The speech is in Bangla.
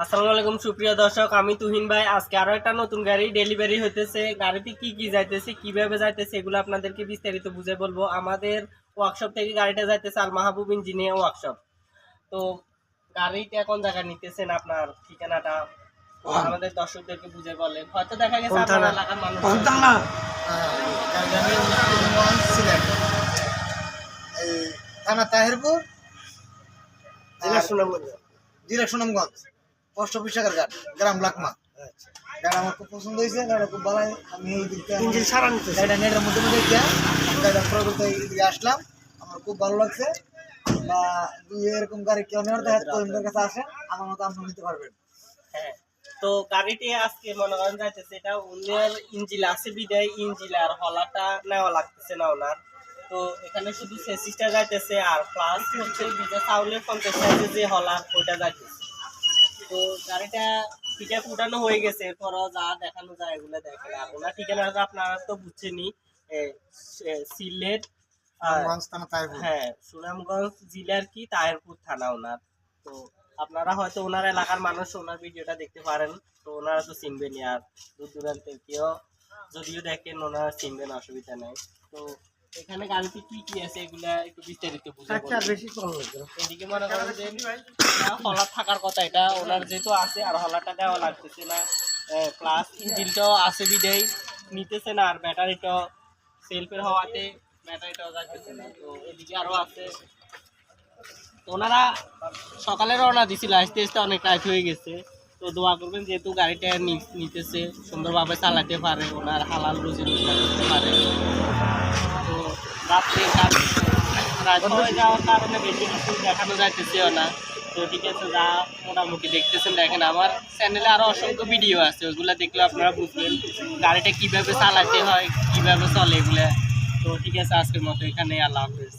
আসসালামু আলাইকুম সুপ্রিয় দর্শক, আমি তুহিন ভাই। আজকে আরো একটা নতুন গাড়ি ডেলিভারি হইতেছে। গাড়িতে কি কি যাইতেছে, কিভাবে যাইতেছে, এগুলো আপনাদেরকে বিস্তারিত বুঝে বলবো। আমাদের ওয়ার্কশপ থেকে গাড়িটা যাইতেছে আল মাহবুব ইঞ্জিনিয়ার ওয়ার্কশপ। তো গাড়িটা কোন জায়গায় নিতেছেন, আপনার ঠিকানাটা আমাদের দর্শকদেরকে বুঝে বলেন। হয়তো দেখা গেছে আপনার এলাকার মানুষ থানা তাহিরপুর, জেলা সুনামগঞ্জ, পোস্ট অফিস শাখার ঘাট, গ্রাম লাকমা। গাড়ি আমার খুব পছন্দ হয়েছে, গাড়িটা খুব ভালো। আমি এই দিকটা গাড়িটা নেটের মধ্যে দেখে গাড়িটা ক্রয় করতে এইদিকে আসলাম। আমার খুব ভালো লাগছে। বা এরকম গাড়ি কেউ নেওয়ার দেখা তোদের কাছে আসেন, আমার মতো আপনি নিতে পারবেন। হ্যাঁ, তো গাড়িটি আজকে মনে করেন যাইতেছে, এটা উন্নয়ন ইঞ্জিল আছে বিদায় ইঞ্জিল আর হলাটা নেওয়া লাগতেছে না ওনার। তো এখানে শুধু সেসিসটা যাইতেছে আর প্লাস হচ্ছে দুটো চাউলের 50 সাইজের যে হলার ওইটা যাইতেছে। তো গাড়িটা ঠিকা উঠানো হয়ে গেছে, এরপরও যা দেখানো যায় এগুলো দেখেন। আর ওনার ঠিকানাটা আপনারা তো বুঝছেনই, সিলেট, হ্যাঁ সুনামগঞ্জ জেলার কি তাহিরপুর থানা ওনার। তো আপনারা হয়তো ওনার এলাকার মানুষ ওনার ভিডিওটা দেখতে পারেন, তো ওনারা তো চিনবেনই। আর দূর দূরান্তের কেউ যদিও দেখেন ওনারা চিনবেন, অসুবিধা নেই। তো এখানে গাড়িতে কি কি আছে এগুলা একটু বিস্তারিত বুঝে এদিকে মনে করেন যে হলার থাকার কথা, এটা ওনার যেহেতু আছে আর হলাটা দেওয়া লাগতেছে না। প্লাস ইঞ্জিনটাও আছে বিদেই নিতেছে না, আর ব্যাটারিটাও সেলফের হওয়াতে ব্যাটারিটাও যাচ্ছে না। তো এদিকে আরও আছে। তো ওনারা সকালে রওনা দিছিল, আসতে আসতে অনেক রাত হয়ে গেছে। তো দোয়া করবেন যেহেতু গাড়িটা নিতেছে সুন্দরভাবে চালাতে পারে, ওনার হালাল রুজি রোজগার করতে পারে। তো রাত্রে রাত হয়ে যাওয়ার কারণে বেশি কিছু দেখানো যাইতেছেও না। তো ঠিক আছে, যা মোটামুটি দেখতেছেন দেখেন। আমার চ্যানেলে আরও অসংখ্য ভিডিও আছে, ওইগুলো দেখলে আপনারা বুঝবেন গাড়িটা কীভাবে চালাতে হয়, কীভাবে চলে এগুলো। তো ঠিক আছে, আজকের মতো এখানে, আল্লাহ হাফেজ।